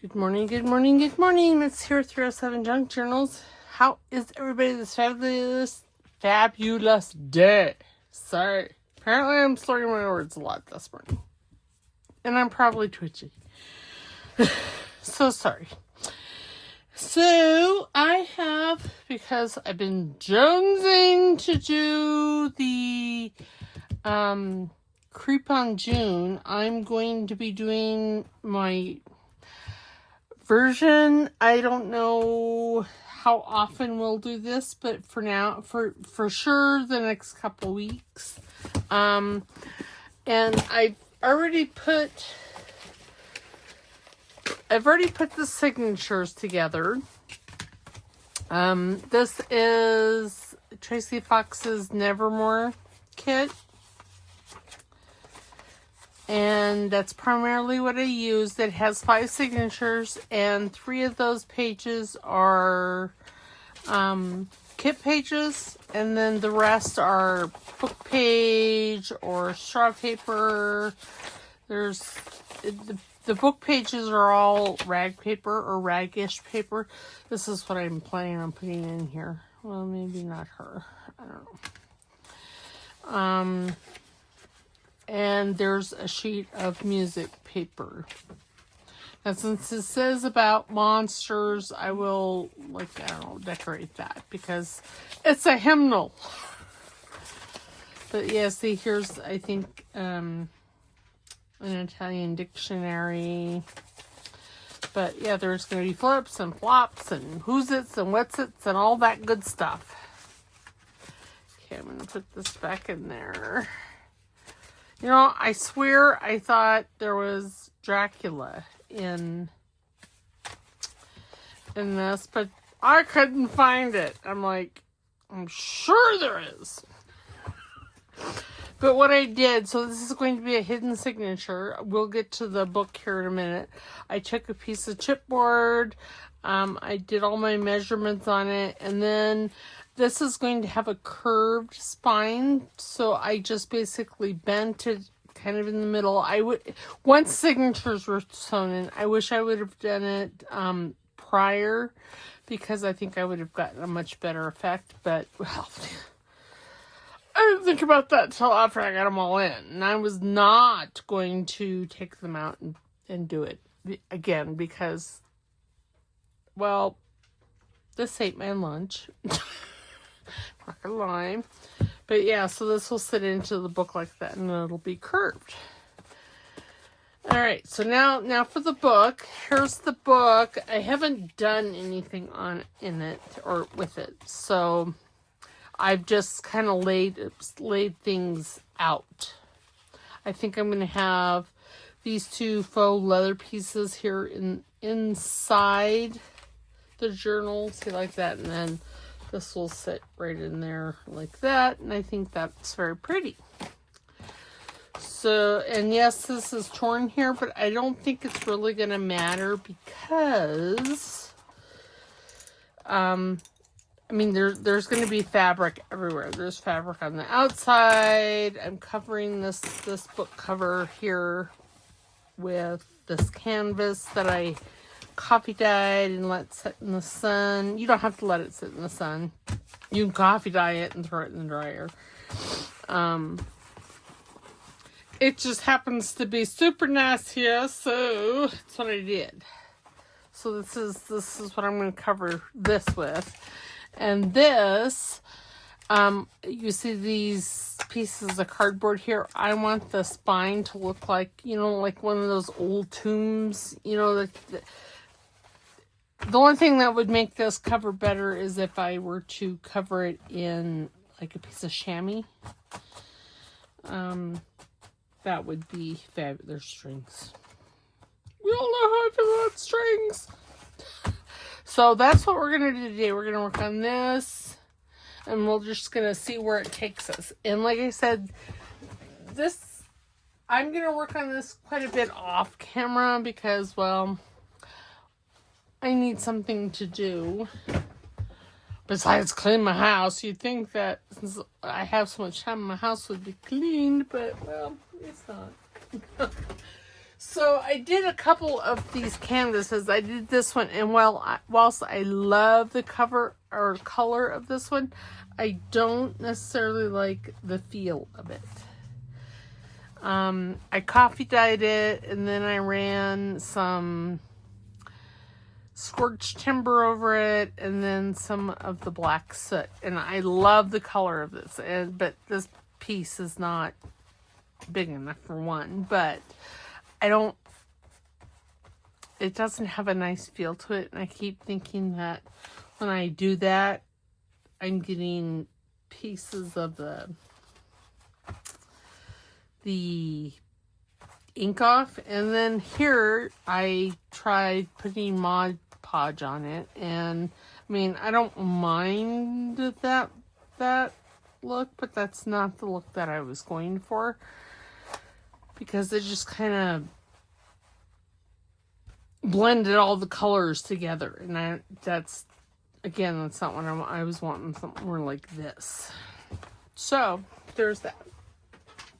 Good morning, good morning, good morning. It's here 307 Junk Journals. How is everybody this fabulous day? Sorry. Apparently I'm slurring my words a lot this morning. And I'm probably twitchy. So sorry. So I have, because I've been jonesing to do the Creep on June, I'm going to be doing my version. I don't know how often we'll do this, but for now, for sure the next couple weeks. And I've already put the signatures together. This is Tracie Fox's Nevermore kit. And that's primarily what I used. It has 5 signatures, and 3 of those pages are kit pages, and then the rest are book page or straw paper. There's the book pages are all rag paper or ragish paper. This is what I'm planning on putting in here. Well, maybe not her. I don't know. And there's a sheet of music paper. Now, since it says about monsters, I will, decorate that because it's a hymnal. But yeah, see, here's, I think, an Italian dictionary. But yeah, there's going to be flips and flops and who's its and what's its and all that good stuff. Okay, I'm going to put this back in there. You know, I swear I thought there was Dracula in this, but I couldn't find it. I'm sure there is. But what I did, so this is going to be a hidden signature. We'll get to the book here in a minute. I took a piece of chipboard. I did all my measurements on it, and then this is going to have a curved spine, so I just basically bent it kind of in the middle. Once signatures were sewn in, I wish I would have done it prior, because I think I would have gotten a much better effect, but, well, I didn't think about that until after I got them all in, and I was not going to take them out and do it again, because, well, this ate my lunch. Not gonna lie. But yeah, so this will sit into the book like that, and it'll be curved. Alright, so now for the book. Here's the book. I haven't done anything in it or with it, so I've just kind of laid things out. I think I'm gonna have these 2 faux leather pieces here inside the journal, see, like that, and then this will sit right in there like that, and I think that's very pretty. So, and yes, this is torn here, but I don't think it's really going to matter because, there's going to be fabric everywhere. There's fabric on the outside. I'm covering this book cover here with this canvas that I coffee dyed and let sit in the sun. You don't have to let it sit in the sun. You can coffee dye it and throw it in the dryer. It just happens to be super nice here, so that's what I did. So this is what I'm going to cover this with. And this, you see these pieces of cardboard here. I want the spine to look like, like one of those old tombs, the only thing that would make this cover better is if I were to cover it in like a piece of chamois. That would be fabulous. There's strings. We all know how I feel about strings. So that's what we're going to do today. We're going to work on this, and we're just going to see where it takes us. And like I said, I'm going to work on this quite a bit off camera because, well, I need something to do besides clean my house. You'd think that since I have so much time, my house would be cleaned, but, well, it's not. So I did a couple of these canvases. I did this one, and whilst I love the cover or color of this one, I don't necessarily like the feel of it. I coffee dyed it, and then I ran some scorched timber over it, and then some of the black soot. And I love the color of this, but this piece is not big enough for one. But it doesn't have a nice feel to it, and I keep thinking that when I do that, I'm getting pieces of the ink off. And then here I tried putting Mod Podge on it, and I mean, I don't mind that look, but that's not the look that I was going for, because it just kind of blended all the colors together, and that's not what I was wanting. Something more like this. So there's that.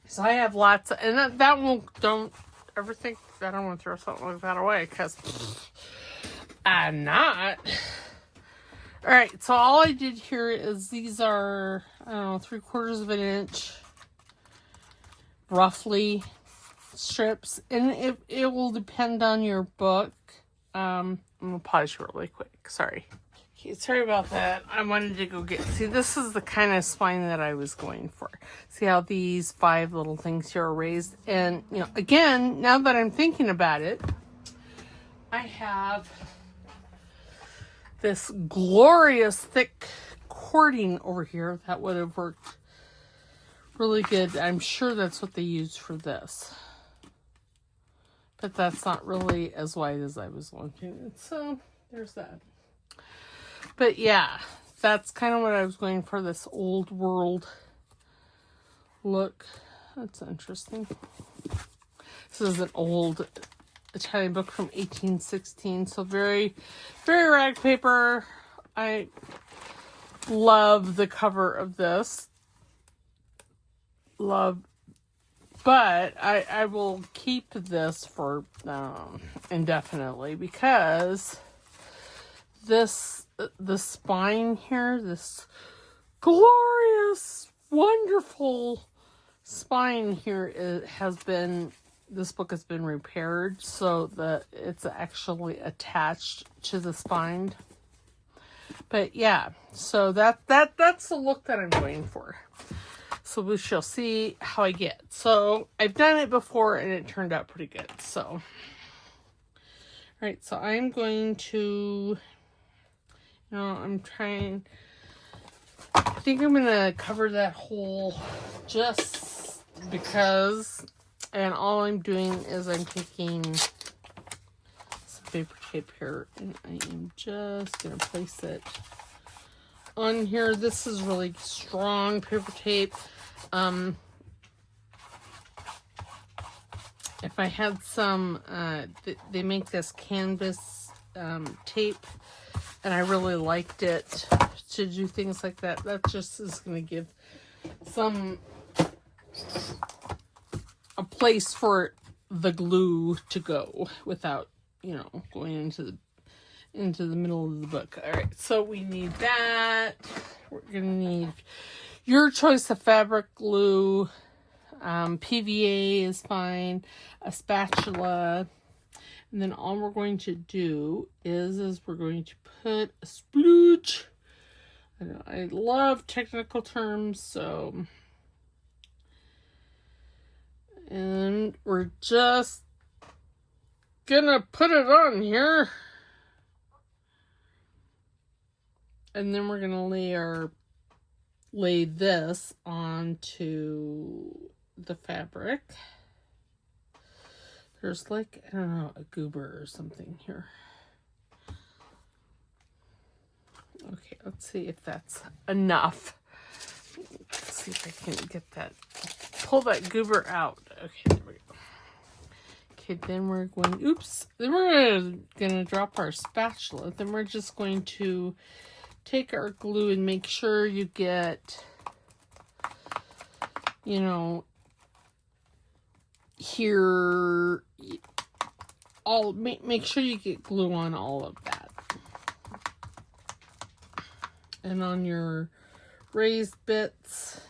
So I have lots of, and that won't, don't ever think that I want to throw something like that away, because I'm not. All right, so all I did here is these are, I don't know, 3/4 of an inch, roughly, strips, and it will depend on your book. I'm gonna pause really quick. Sorry. Okay, sorry about that. I wanted to go see, this is the kind of spine that I was going for. See how these 5 little things here are raised? And, you know, again, now that I'm thinking about it, I have this glorious thick cording over here that would have worked really good. I'm sure that's what they used for this. But that's not really as wide as I was wanting. So, there's that. But yeah, that's kind of what I was going for, this old world look. That's interesting. This is an old Italian book from 1816. So very, very rag paper. I love the cover of this. But I will keep this for indefinitely, because the spine here, this glorious, wonderful spine here, this book has been repaired so that it's actually attached to the spine. But yeah, so that's the look that I'm going for. So we shall see how I get. So I've done it before and it turned out pretty good. So, all right, so I'm going to, I think I'm going to cover that hole just because, and all I'm doing is I'm taking some paper tape here and I am just going to place it on here. This is really strong paper tape. If I had some, they make this canvas tape, and I really liked it to do things like that. That just is going to give a place for the glue to go without, going into the middle of the book. All right, so we need that. We're going to need your choice of fabric glue. PVA is fine. A spatula. And then all we're going to do is we're going to put a splooge. I love technical terms, so. And we're just gonna put it on here. And then we're gonna lay this onto the fabric. There's like, I don't know, a goober or something here. Okay, let's see if that's enough. Let's see if I can get that, pull that goober out. Okay, there we go. Okay, then we're going, then we're gonna drop our spatula. Then we're just going to take our glue and make sure you get, here, make sure you get glue on all of that. And on your raised bits.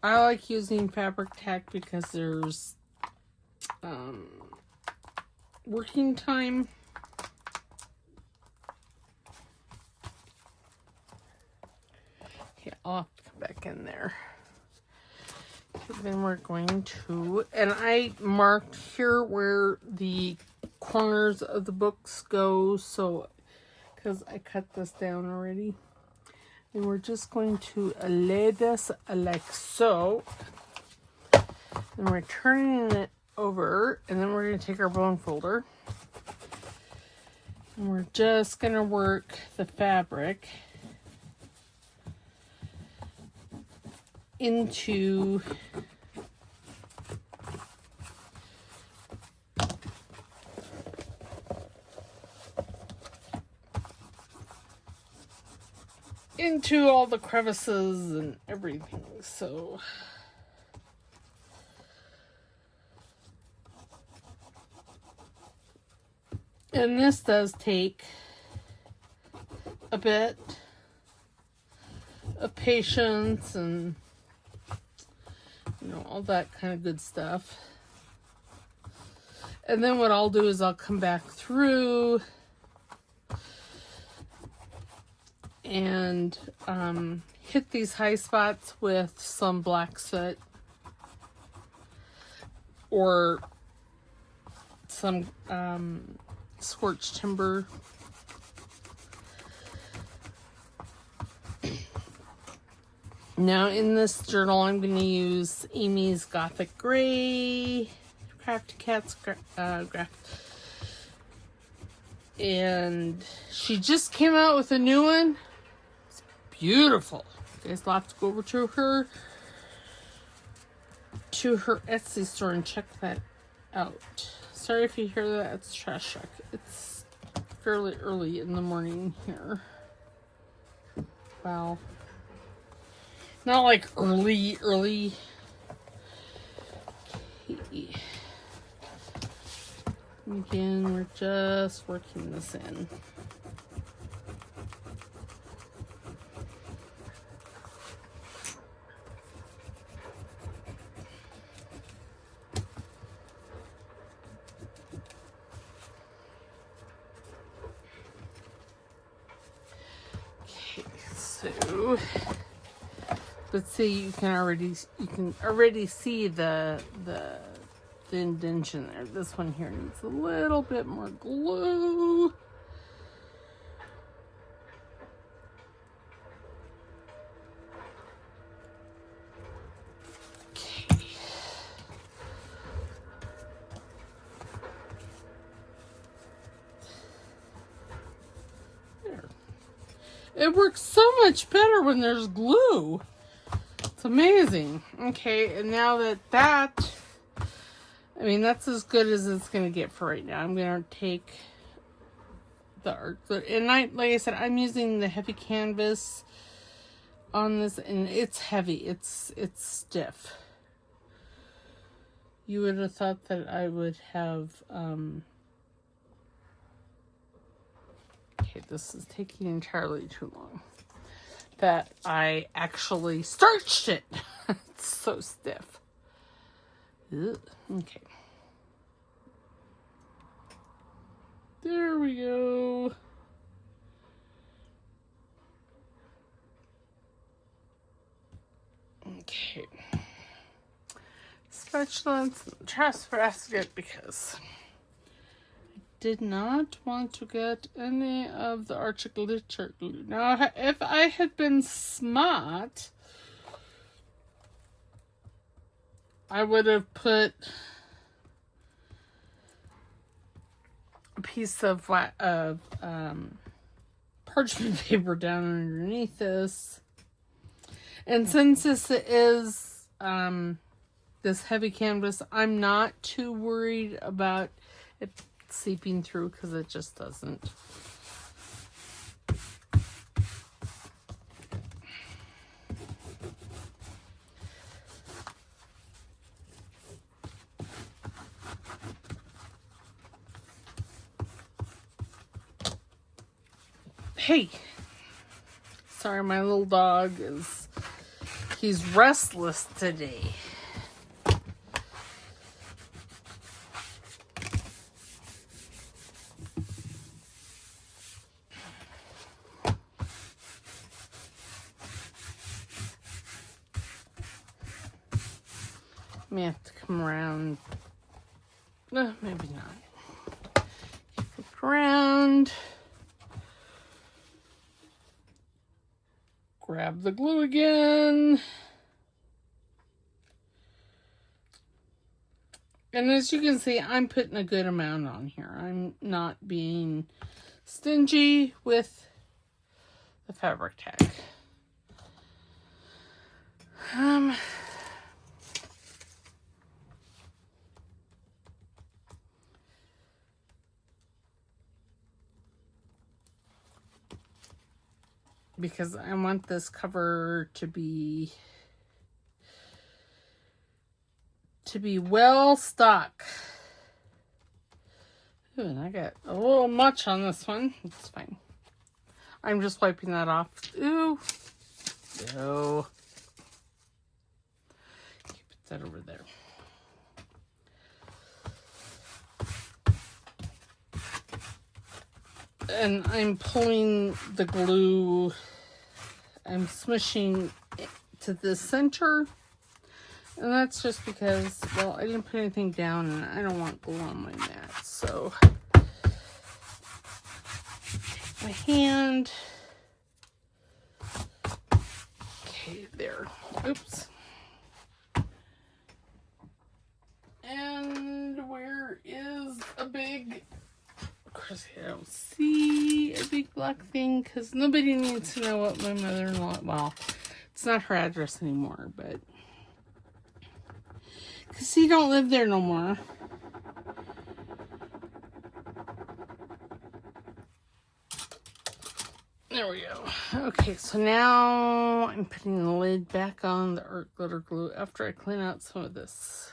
I like using fabric tack because there's working time. Okay, I'll have to come back in there. Then we're going to, and I marked here where the corners of the books go, so, because I cut this down already. And we're just going to lay this like so. And we're turning it over, and then we're going to take our bone folder. And we're just going to work the fabric into all the crevices and everything. So and this does take a bit of patience and, you know, all that kind of good stuff. And then what I'll do is I'll come back through and hit these high spots with some black soot or some scorched timber. Now in this journal I'm going to use Amy's Gothic Gray, Crafty Cat's graph. And she just came out with a new one. It's beautiful. You guys will have to go over to her Etsy store and check that out. Sorry if you hear that, it's trash truck. It's fairly early in the morning here. Wow. Not like early. Okay. Again, we're just working this in. Okay, so let's see. You can already see the indentation there. This one here needs a little bit more glue. Okay. There. It works so much better when there's glue. It's amazing. Okay, and now that I mean, that's as good as it's going to get for right now. I'm going to take the art. And like I said, I'm using the heavy canvas on this, and it's heavy. It's stiff. You would have thought that I would have... Okay, this is taking entirely too long. That I actually starched it. It's so stiff. Ugh. Okay. There we go. Okay. Spatula and trash basket because I did not want to get any of the Archer glitter glue. Now, if I had been smart, I would have put a piece of parchment paper down underneath this. And since this is this heavy canvas, I'm not too worried about it seeping through because it just doesn't. Hey, sorry, my little dog he's restless today. May have to come around. No, maybe not. Look around. Grab the glue again. And as you can see, I'm putting a good amount on here. I'm not being stingy with the fabric tag. Because I want this cover to be well stuck. Ooh, and I got a little much on this one. It's fine. I'm just wiping that off. Ooh. No. Keep that over there. And I'm pulling the glue. I'm smushing it to the center. And that's just because, well, I didn't put anything down and I don't want glue on my mat. So, my hand. Okay, there. Oops. And where is a big, of course I don't see a big black thing because nobody needs to know what my mother-in-law, well, it's not her address anymore, but because he don't live there no more. There we go. Okay, so now I'm putting the lid back on the art glitter glue after I clean out some of this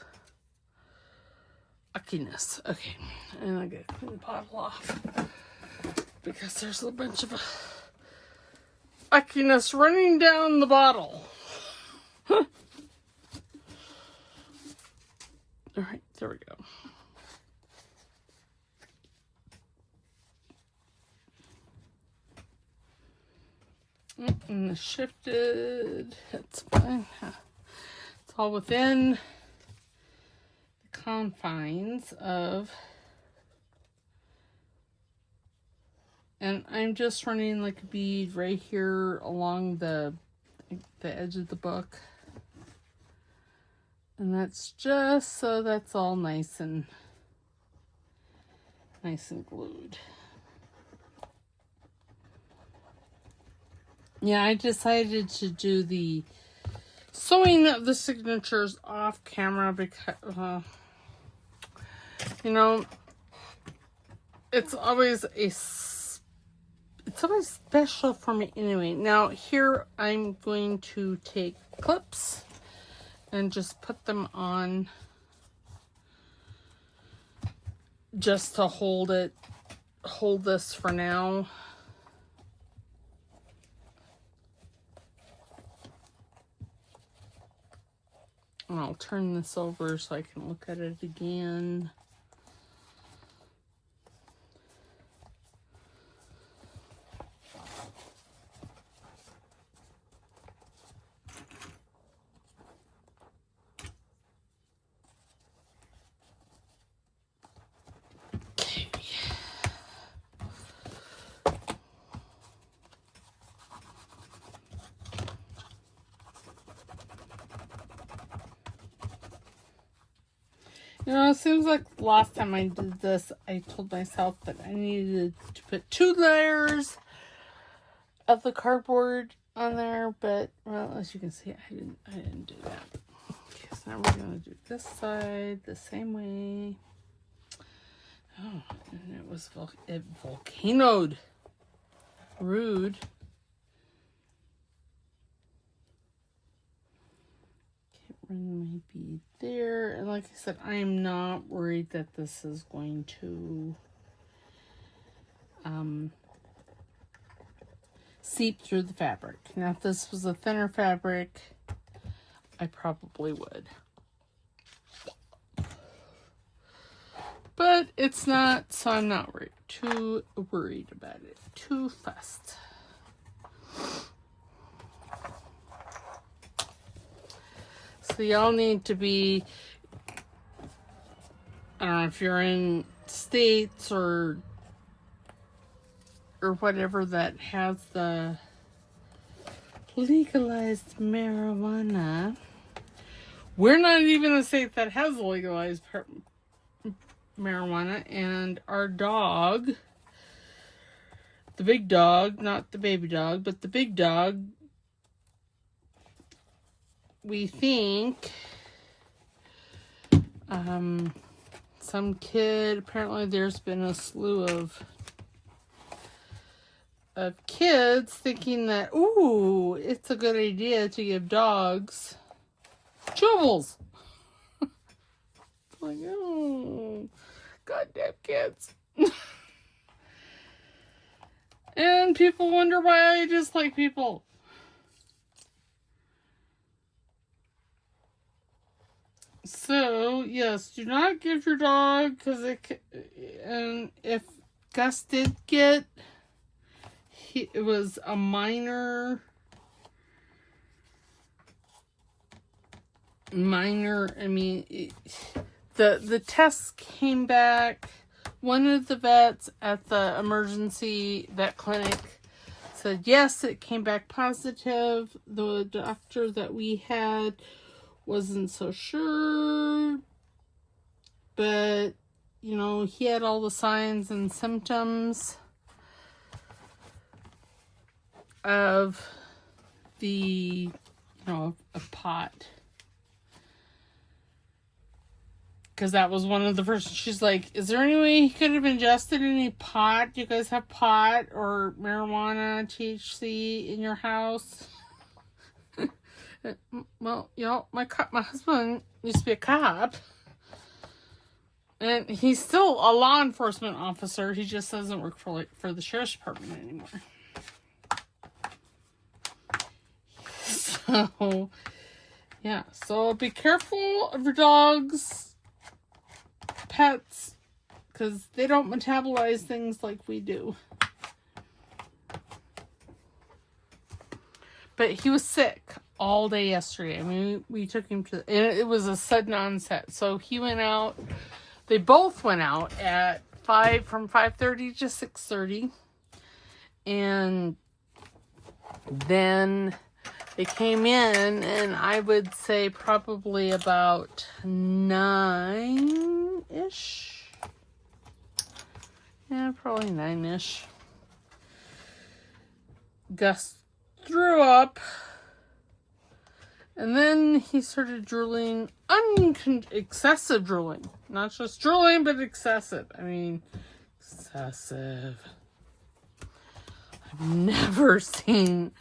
uckiness. Okay, and I gotta clean the bottle off because there's a bunch of uckiness running down the bottle. All right, there we go. And the shifted, that's fine. It's all within the confines of, and I'm just running like a bead right here along the edge of the book. And that's just so that's all nice and glued. Yeah, I decided to do the sewing of the signatures off camera because, you know, it's always special for me anyway. Now here I'm going to take clips and just put them on just to hold this for now. And I'll turn this over so I can look at it again. You know, it seems like last time I did this, I told myself that I needed to put 2 layers of the cardboard on there, but, well, as you can see, I didn't do that. Okay, so now we're going to do this side the same way. Oh, and it volcanoed. Rude. Run my bead there, and like I said, I am not worried that this is going to seep through the fabric. Now, if this was a thinner fabric, I probably would. But it's not, so I'm not too worried about it. Too fussed. So y'all need to be, I don't know if you're in states or whatever that has the legalized marijuana. We're not even a state that has legalized marijuana, and our dog, the big dog, not the baby dog, but the big dog, we think some kid, apparently there's been a slew of kids thinking that, ooh, it's a good idea to give dogs chewables. Like, oh, goddamn kids. And people wonder why I dislike people. So, yes, do not give your dog, because and if Gus did get, it was a minor, I mean, the tests came back. One of the vets at the emergency vet clinic said, yes, it came back positive. The doctor that we had wasn't so sure, but, you know, he had all the signs and symptoms of the, of pot. Because that was one of the first, she's like, is there any way he could have ingested any pot? Do you guys have pot or marijuana, THC in your house? Well, my husband used to be a cop. And he's still a law enforcement officer. He just doesn't work for the sheriff's department anymore. So, yeah. So be careful of your dogs, pets, because they don't metabolize things like we do. But he was sick all day yesterday. I mean, we took him to, and it was a sudden onset. So he went out. They both went out at from 5:30 to 6:30. And then they came in, and I would say probably about 9-ish. Yeah, probably 9-ish. Gus threw up, and then he started drooling, excessive drooling. Not just drooling, but excessive. I mean, excessive. I've never seen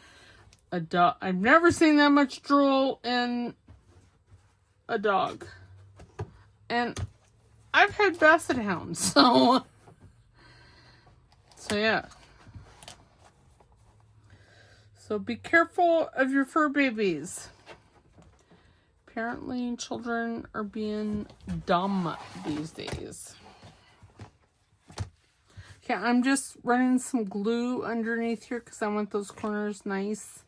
that much drool in a dog. And I've had basset hounds, so yeah. So be careful of your fur babies. Apparently, children are being dumb these days. Okay, I'm just running some glue underneath here because I want those corners nice.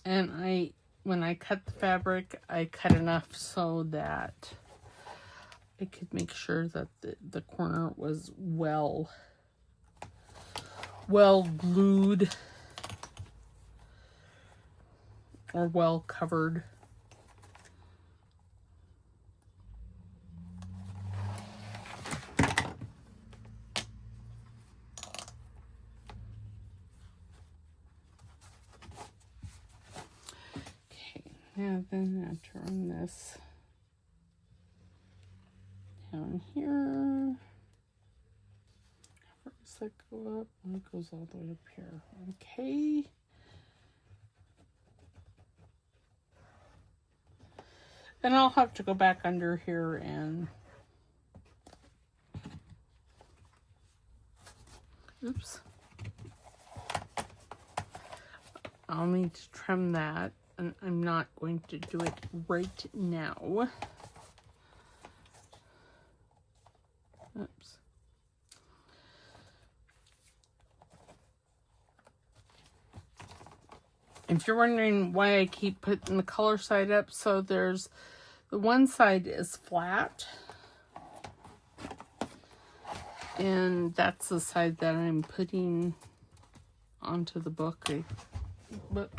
And when I cut the fabric, I cut enough so that I could make sure that the corner was well glued or well covered. Okay, now then I turn this down here. Where does that go up? It goes all the way up here. Okay. And I'll have to go back under here and I'll need to trim that, and I'm not going to do it right now. Oops. If you're wondering why I keep putting the color side up, so there's the one side is flat, and that's the side that I'm putting onto the book. But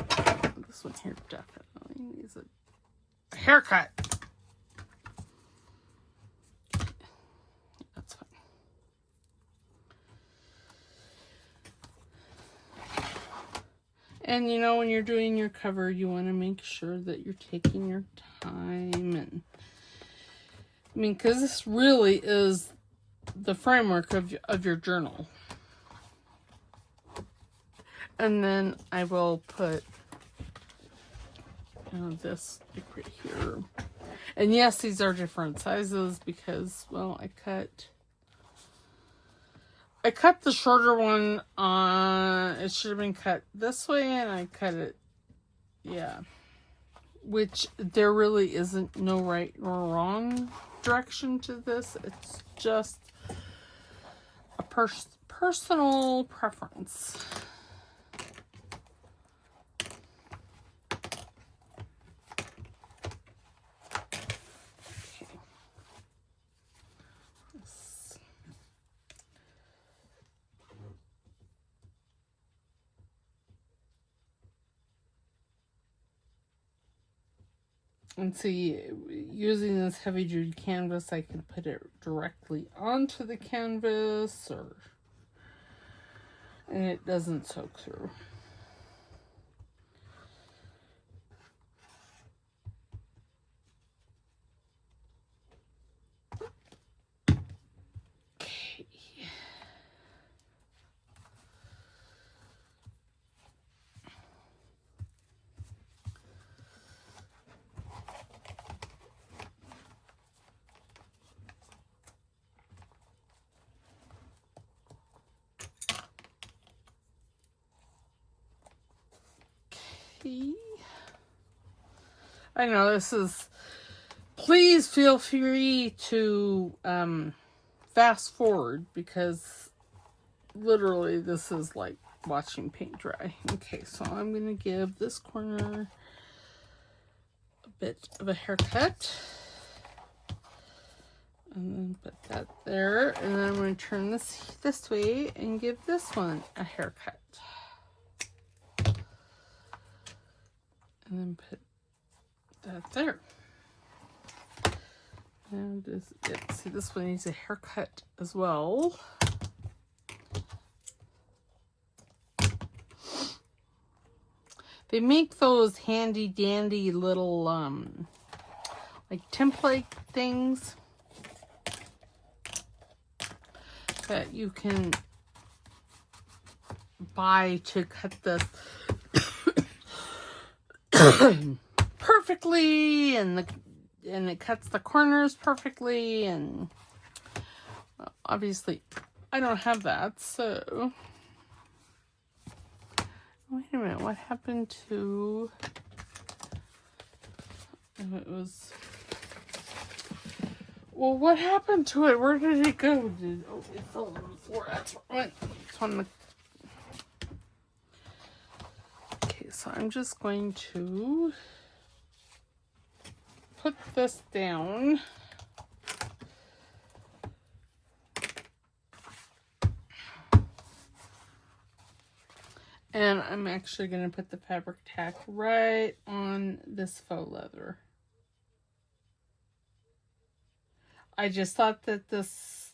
this one here definitely needs a haircut. That's fine. And you know, when you're doing your cover, you want to make sure that you're taking your time. And I mean, because this really is the framework of your journal. And then I will put this right here. And yes, these are different sizes because, well, I cut the shorter one on, it should have been cut this way, and I cut it, yeah. Which there really isn't no right nor wrong direction to this. It's just a personal preference. And see, using this heavy duty canvas, I can put it directly onto the canvas, and it doesn't soak through. Okay. I know this is, please feel free to fast forward, because literally this is like watching paint dry. Okay, so I'm going to give this corner a bit of a haircut. And then put that there. And then I'm going to turn this way and give this one a haircut. And then put that there. And see, this one needs a haircut as well. They make those handy dandy little like template things that you can buy to cut this perfectly, and it cuts the corners perfectly, and well, obviously I don't have that, so wait a minute, what happened to, it was, well, what happened to it? Where did it go? It fell on the floor. That's right. It's on the, okay, so I'm just going to put this down. And I'm actually going to put the fabric tack right on this faux leather. I just thought that this,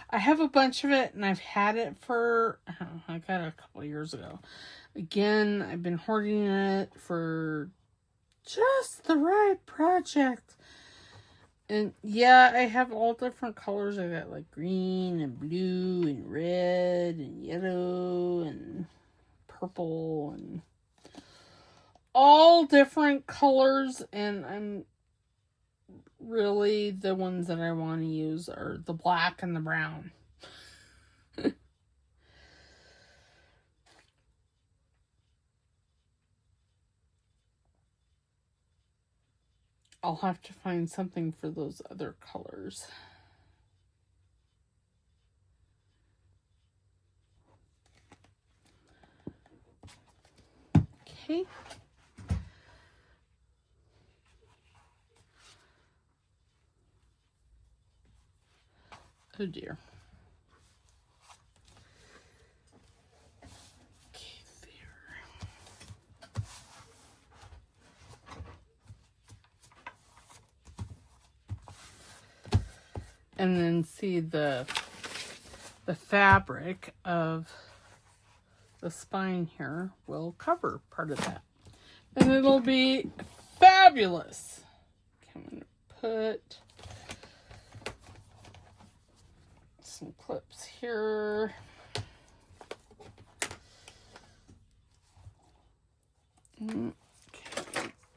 I have a bunch of it, and I've had it for, I got it a couple of years ago. Again, I've been hoarding it for just the right project. And yeah, I have all different colors. I got like green and blue and red and yellow and purple and all different colors, and I'm really, the ones that I want to use are the black and the brown. I'll have to find something for those other colors. Okay. Oh dear. Okay, there. And then see the fabric of the spine here will cover part of that. And it'll be fabulous. Okay, I'm going to put some clips here. Okay,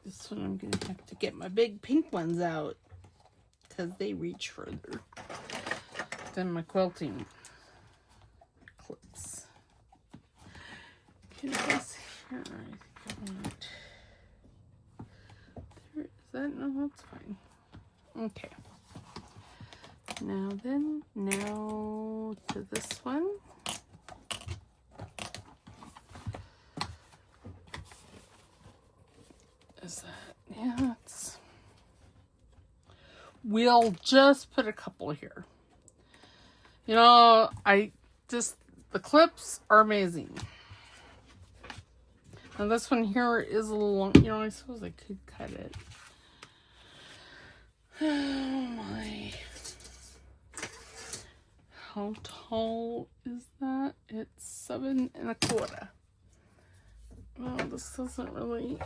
this one I'm going to have to get my big pink ones out because they reach further than my quilting clips. Okay, this here, I think I want. There, is that? No, that's fine. Okay. Now to this one. Is that, yeah, it's, we'll just put a couple here. You know, the clips are amazing. Now this one here is a little long, you know, I suppose I could cut it. Oh my. How tall is that? It's 7 1/4. Well, this doesn't really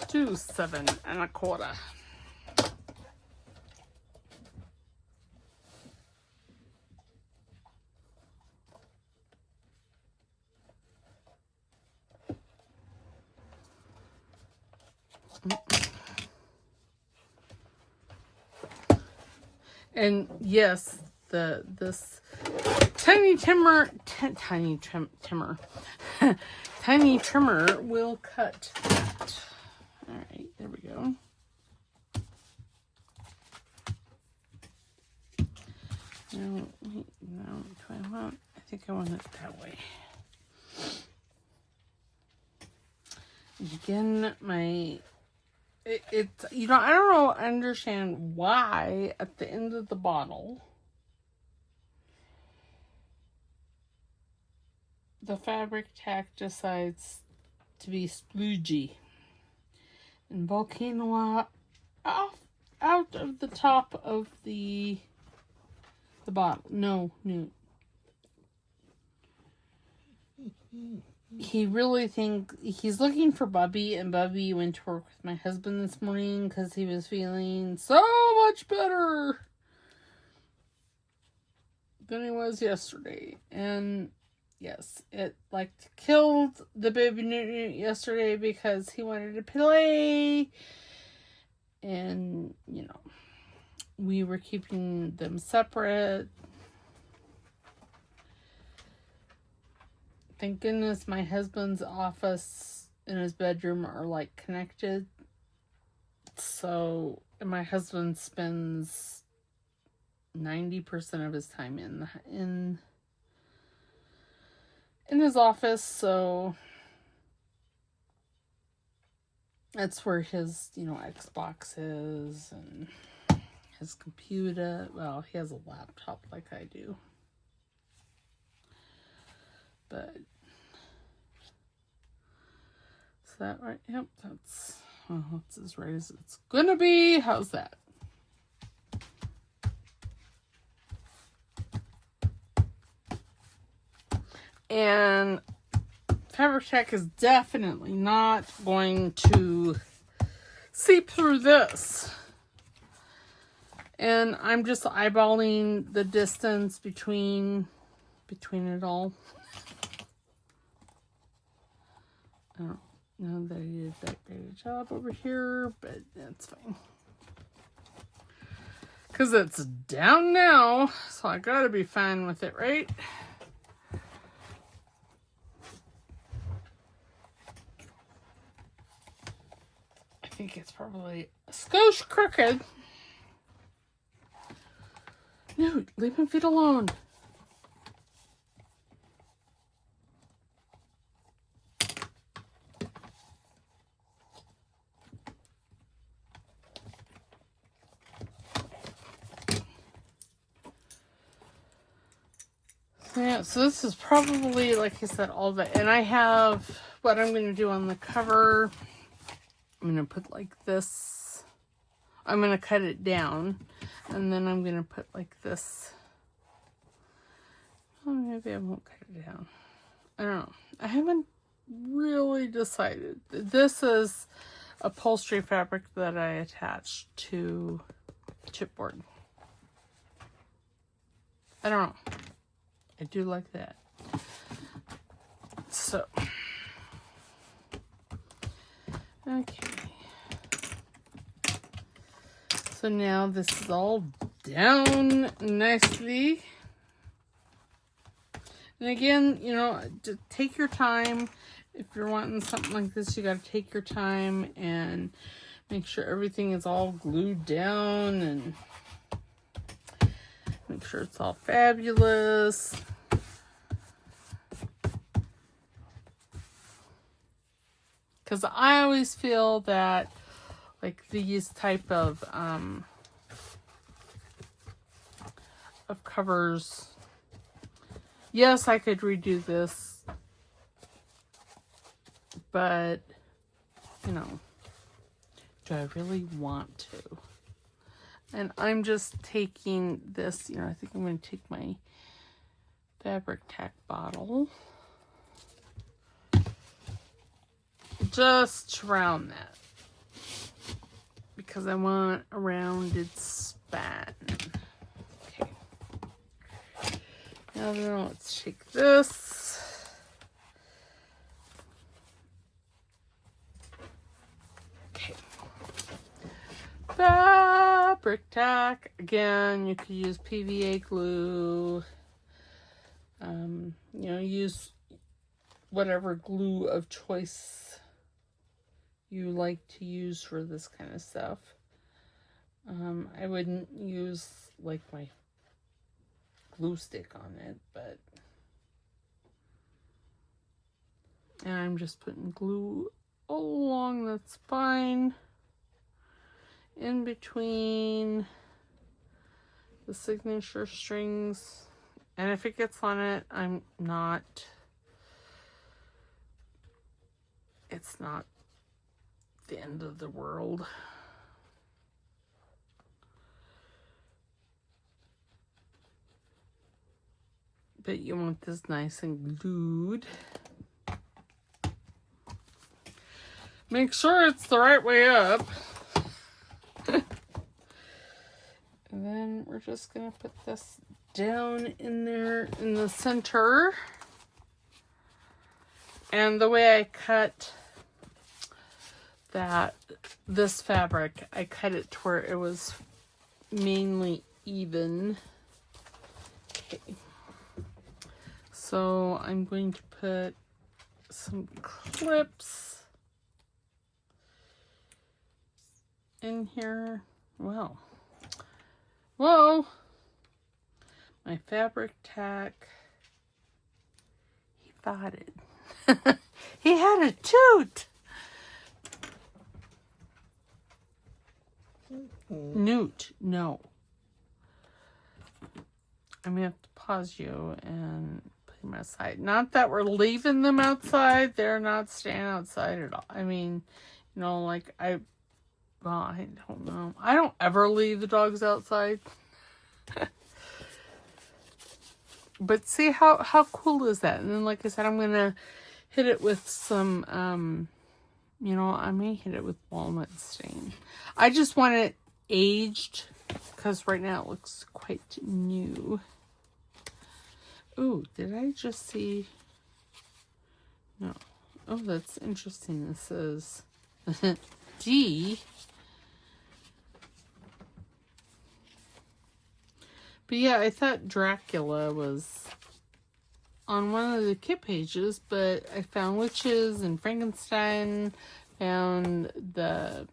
do 7 1/4. And yes, this tiny trimmer tiny trimmer will cut that. All right, there we go. No, wait, no, do I want? I think I want it that way. Again, it's, you know, I don't understand why at the end of the bottle the fabric tack decides to be sploogey and volcano out of the top of the bottle. No. He really he's looking for Bubby, and Bubby went to work with my husband this morning because he was feeling so much better than he was yesterday. And yes, it like killed the baby newt yesterday because he wanted to play, and you know, we were keeping them separate. Thank goodness my husband's office and his bedroom are like connected. So my husband spends 90% of his time in his office, so that's where his, you know, Xbox is and his computer. Well, he has a laptop like I do. But is that right? Yep, that's as right as it's gonna be. How's that? And fabric tack is definitely not going to seep through this. And I'm just eyeballing the distance between it all. I don't know that I did that great a job over here, but that's fine. Because it's down now, so I gotta be fine with it, right? I think it's probably a skosh crooked. No, leave my feet alone. Yeah, so this is probably, like I said, all that. And I have what I'm going to do on the cover. I'm going to put like this. I'm going to cut it down. And then I'm going to put like this. Oh, maybe I won't cut it down. I don't know. I haven't really decided. This is upholstery fabric that I attached to chipboard. I don't know. I do like that. So, okay. So now this is all down nicely. And again, you know, just take your time. If you're wanting something like this, you got to take your time and make sure everything is all glued down and make sure it's all fabulous. Because I always feel that, like, these type of covers, yes, I could redo this, but, you know, do I really want to? And I'm just taking this, you know, I think I'm going to take my fabric tack bottle. Just around that. Because I want a rounded span. Okay. Now then, let's take this. Okay. Fabric tack. Again, you could use PVA glue. You know, use whatever glue of choice you like to use for this kind of stuff. I wouldn't use like my glue stick on it, but and I'm just putting glue along the spine in between the signature strings. And if it gets on it, it's not the end of the world. But you want this nice and glued. Make sure it's the right way up. And then we're just gonna put this down in there in the center. And the way I cut this fabric, I cut it to where it was mainly even. Okay. So I'm going to put some clips in here. Well, whoa, my fabric tack, he farted. He had a toot. Newt, no. I'm gonna have to pause you and put them aside. Not that we're leaving them outside. They're not staying outside at all. I mean, you know, like I don't know. I don't ever leave the dogs outside. But see how cool is that? And then, like I said, I'm gonna hit it with some, you know, I may hit it with walnut stain. I just want it aged because right now it looks quite new. Ooh, did I just see? No. Oh, that's interesting. This is D. But yeah, I thought Dracula was on one of the kit pages, but I found witches and Frankenstein, and the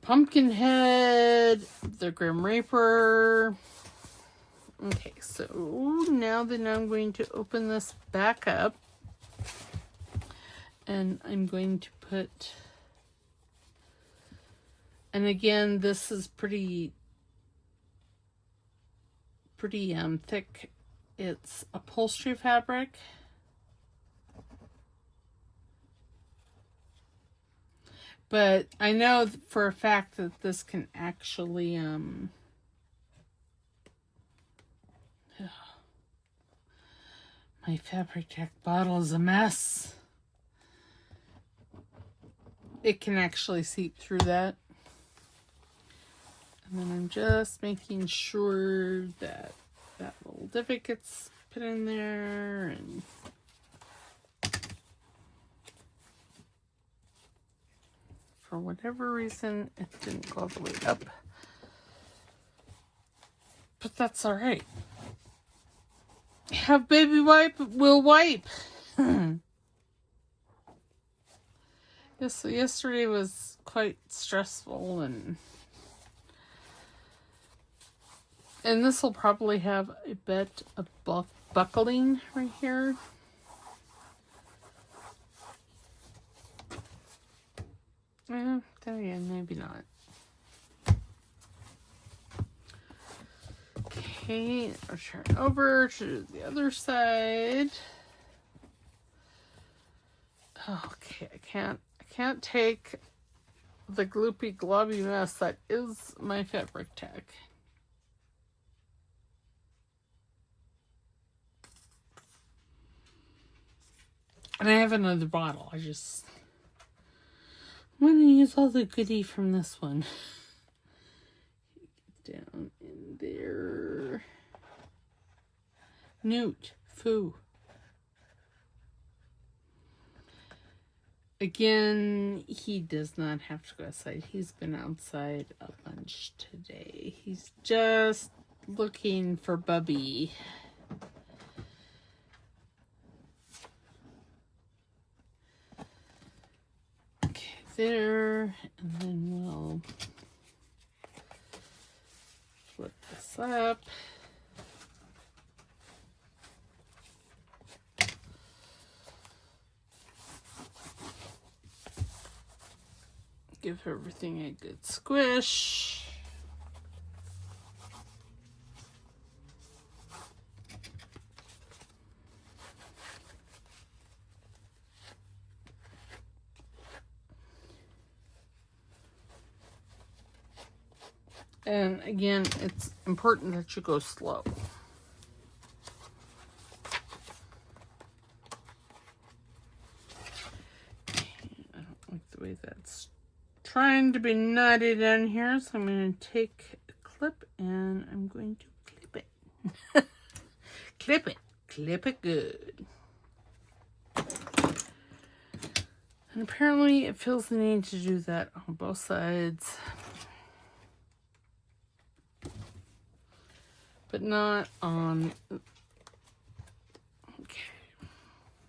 pumpkin head, the Grim Reaper. Okay, so now then I'm going to open this back up, and I'm going to put, and again, this is pretty thick. It's upholstery fabric. But I know for a fact that this can actually, my Fabric Tech bottle is a mess. It can actually seep through that. And then I'm just making sure that that little divot gets put in there, and for whatever reason it didn't go all the way up. But that's alright. Have baby wipe, will wipe. Yes, so yesterday was quite stressful, and this will probably have a bit of buckling right here. Then again, maybe not. Okay, I'll turn over to the other side. Okay, I can't take the gloopy globby mess that is my Fabric Tech. And I have another bottle. I just want to use all the goodie from this one. Down in there. Newt. Foo. Again, he does not have to go outside. He's been outside a bunch today. He's just looking for Bubby. Okay, there. And then we'll flip this up. Give everything a good squish. And again, it's important that you go slow. Okay, I don't like the way that's trying to be knotted down here, so I'm going to take a clip and I'm going to clip it. Clip it good. And apparently it feels the need to do that on both sides. But not on,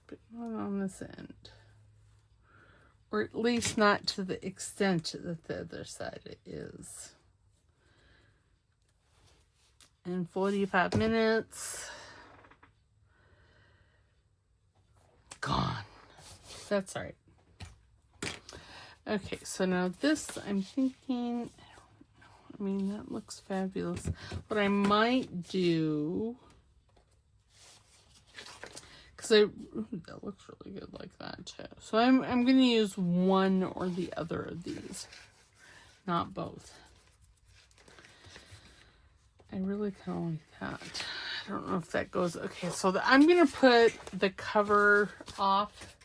but not on this end. Or at least not to the extent that the other side is. In 45 minutes, gone. That's all right. Okay, so now this, I'm thinking, I mean, that looks fabulous. What I might do, because that looks really good like that too. So I'm going to use one or the other of these, not both. I really kind of like that. I don't know if that goes, okay, so I'm going to put the cover off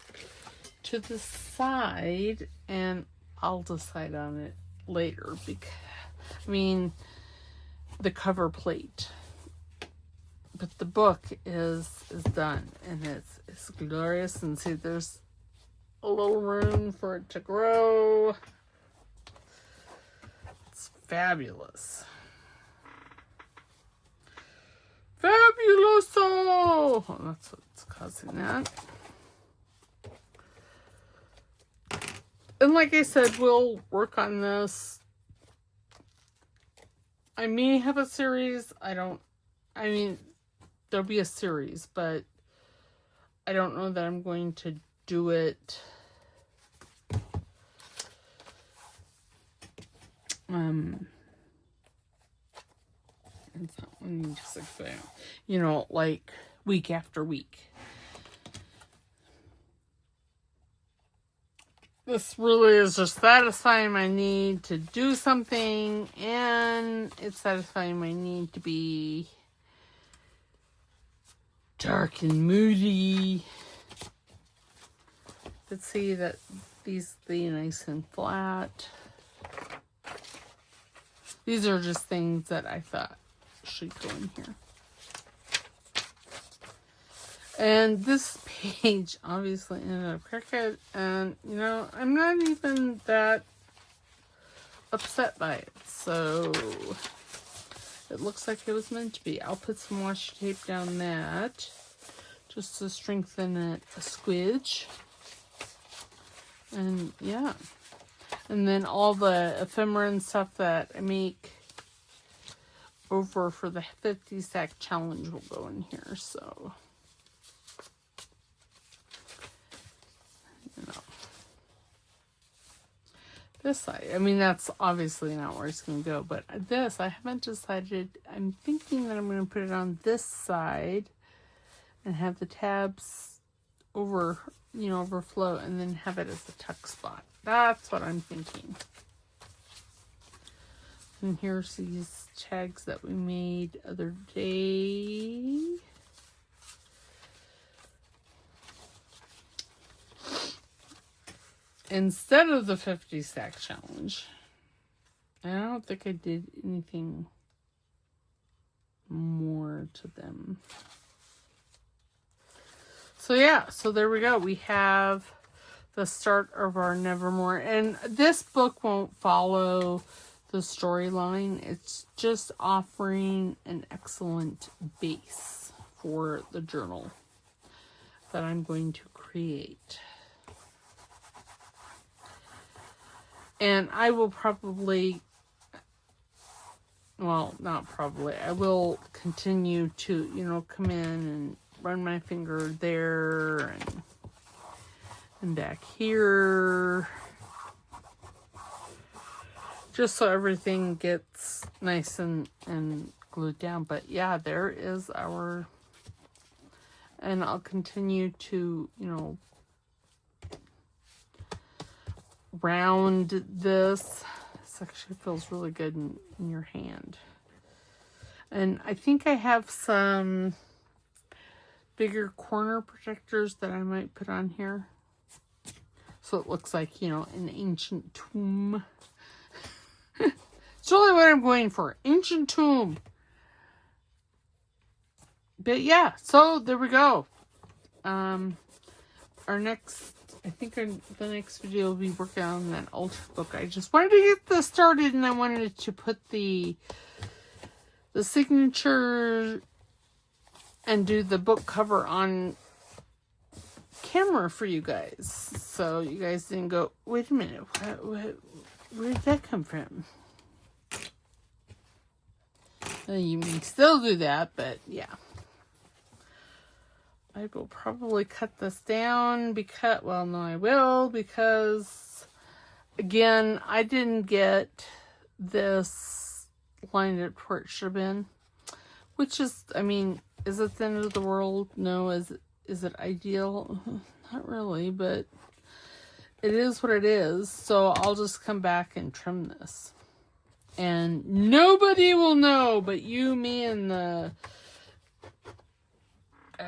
to the side, and I'll decide on it later, because I mean, the cover plate, but the book is done, and it's glorious. And see, there's a little room for it to grow. It's fabulous. Fabuloso! Oh, that's what's causing that. And like I said, we'll work on this. I may have a series. I mean, there'll be a series, but I don't know that I'm going to do it. It's not one just like, you know, like week after week. This really is just satisfying my need to do something, and it's satisfying my need to be dark and moody. Let's see that these stay nice and flat. These are just things that I thought should go in here. And this page obviously ended up crooked, and you know, I'm not even that upset by it. So it looks like it was meant to be. I'll put some washi tape down that just to strengthen it a squidge. And yeah. And then all the ephemera and stuff that I make over for the 50 stack challenge will go in here. So, you know, this side, I mean, that's obviously not where it's going to go, but this, I haven't decided. I'm thinking that I'm going to put it on this side and have the tabs overflow, and then have it as a tuck spot. That's what I'm thinking. And here's these tags that we made the other day. Instead of the 50 stack challenge. I don't think I did anything more to them. So yeah, so there we go. We have the start of our Nevermore. And this book won't follow the storyline. It's just offering an excellent base for the journal that I'm going to create. And I will probably, well, not probably, I will continue to, you know, come in and run my finger there and back here, just so everything gets nice and glued down. But yeah, there is our, and I'll continue to, you know, round this. This actually feels really good in your hand. And I think I have some bigger corner protectors that I might put on here. So it looks like, you know, an ancient tomb. It's really what I'm going for. Ancient tomb. But yeah, so there we go. Our next, I think the next video will be working on that Ultra book. I just wanted to get this started, and I wanted to put the signature and do the book cover on camera for you guys. So you guys didn't go, wait a minute, where did that come from? You may still do that, but yeah. I will probably cut this down because, well, no, I will, because, again, I didn't get this lined up where it should have been, which is, I mean, is it the end of the world? No. Is it ideal? Not really, but it is what it is. So I'll just come back and trim this. And nobody will know but you, me, and I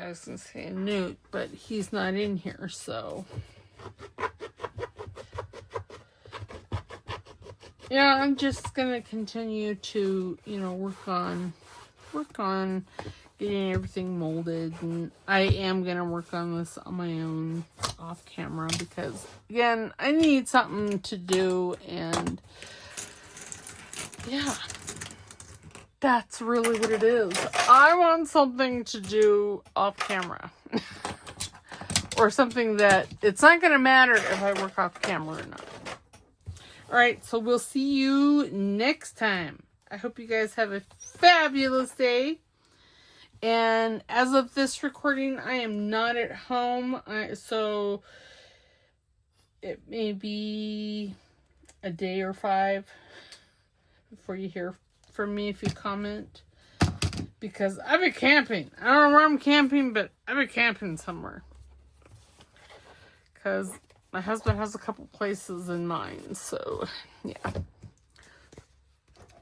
was going to say Newt, but he's not in here, so. Yeah, I'm just going to continue to, you know, work on getting everything molded, and I am going to work on this on my own off camera because, again, I need something to do, and yeah, that's really what it is. I want something to do off camera. or something that it's not going to matter if I work off camera or not. All right, so we'll see you next time. I hope you guys have a fabulous day. And as of this recording, I am not at home, so it may be a day or 5 before you hear from me if you comment. Because I've been camping. I don't know where I'm camping, but I've been camping somewhere. Because my husband has a couple places in mind, so yeah.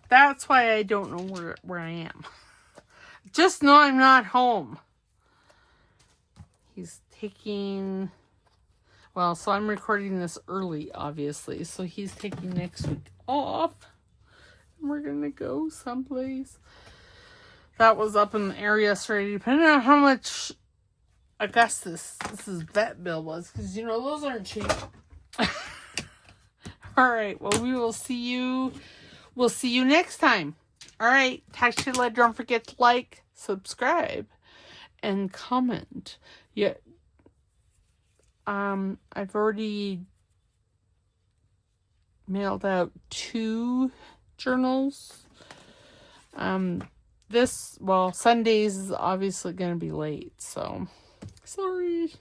That's why I don't know where I am. Just know I'm not home. He's taking... Well, so I'm recording this early, obviously. So he's taking next week off. And we're going to go someplace. That was up in the air yesterday, depending on how much Augustus's vet bill was. Because, you know, those aren't cheap. All right. Well, we will see you. We'll see you next time. All right. Talk to you later. Don't forget to like, subscribe, and comment. Yeah. I've already mailed out 2 journals. Sundays is obviously going to be late, so sorry.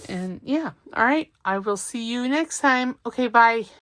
And yeah, all right. I will see you next time. Okay, bye.